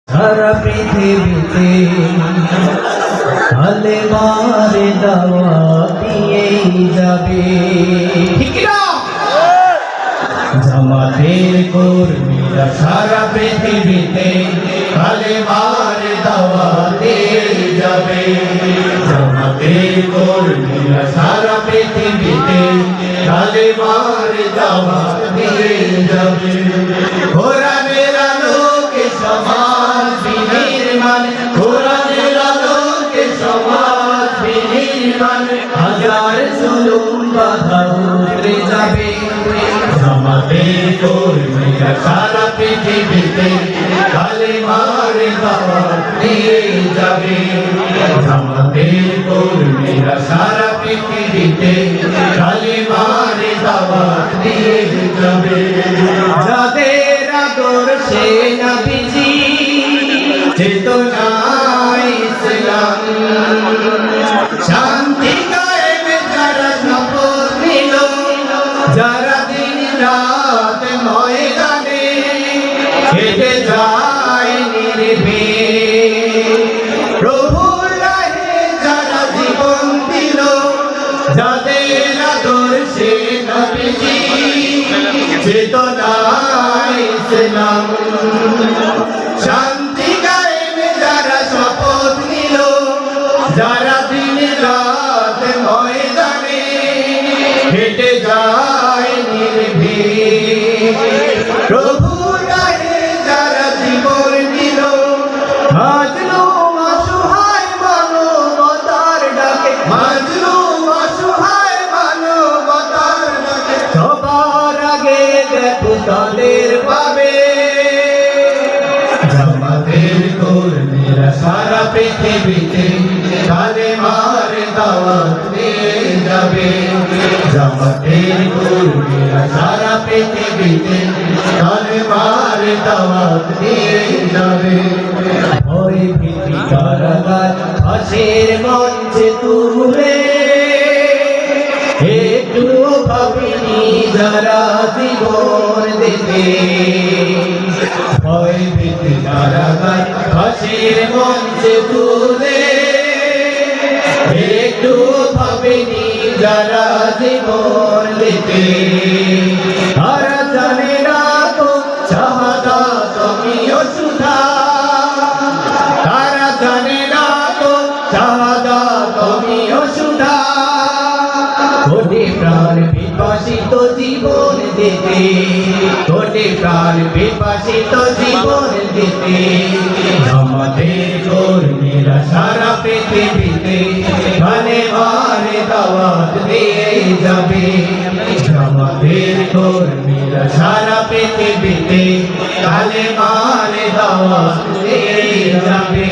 সারা পৃথিবীতে কালেমার দাওয়াত দিয়েই যাবে। ঠিক না? জামাতের কর্মীরা সারা পৃথিবীতে কালেমার দাওয়াত দিয়েই যাবে। জামাতের কর্মীরা সারা পৃথিবীতে কালেমার দাওয়াত দিয়েই যাবে। কোরআনের আলোকে সমাজ বিনির্মাণ, কোরআনের আলোকে সমাজ বিনির্মাণ, হাজার জুলুম বাধা উতরে যাবে। জামাতের কর্মীরা সারা পৃথিবীতে কালেমার দাওয়াত দিয়ে যাবে। জামাতের কর্মীরা সারা পৃথিবীতে কালেমার দাওয়াত দিয়ে যাবে। যাদের আদর্শে নবীজি চেতনায় ইসলাম, শান্তি কায়েমে যারা শপথ নিল, যারা দিন রাত ময়দানে হেঁটে যায় নির্ভীক, প্রভুর রাহে যারা জীবন দিল, যাদের আদর্শে নবীজি চেতনায় ইসলাম, শান্তি কায়েমে যারা শপথ নিল, যারা দিন রাত ময়দানে হেঁটে যায় নির্ভীক, প্রভুর রাহে যারা জীবন দিল, মাজলুম অসহায় মানবতার ডাকে, মাজলুম অসহায় মানবতার ডাকে, সবার আগে দেখো তাদের পাবে। জামাতের কর্মীরা সারা পৃথিবীতে কালেমার দাওয়াত দিয়ে যাবে। জামাতের কর্মীরা সারা পৃথিবীতে কালেমার দাওয়াত দিয়ে যাবে। ওই ভীতি কারাগার ফাঁসির মঞ্চে তুলে একটুও ভাবিনি যারা জীবন দেবে। ওই ভীতি কারাগার ফাঁসির মঞ্চে তুলে একটুও ভাবিনি যারা জীবন দেবে। তারা জানে না তো শাহাদাত আমিও সুধা, তারা জানে না তো শাহাদাত আমিও সুধা। কোটি প্রাণ বিপাসিত জীবন দিতে, কোটি প্রাণ বিপাসিত জীবন দিতে, আমাদের কর্মীরা সারা পৃথিবীতে কালেমার দাওয়াত দিয়ে যাবে। আমাদের কর্মীরা সারা পৃথিবীতে কালেমার দাওয়াত দিয়ে যাবে।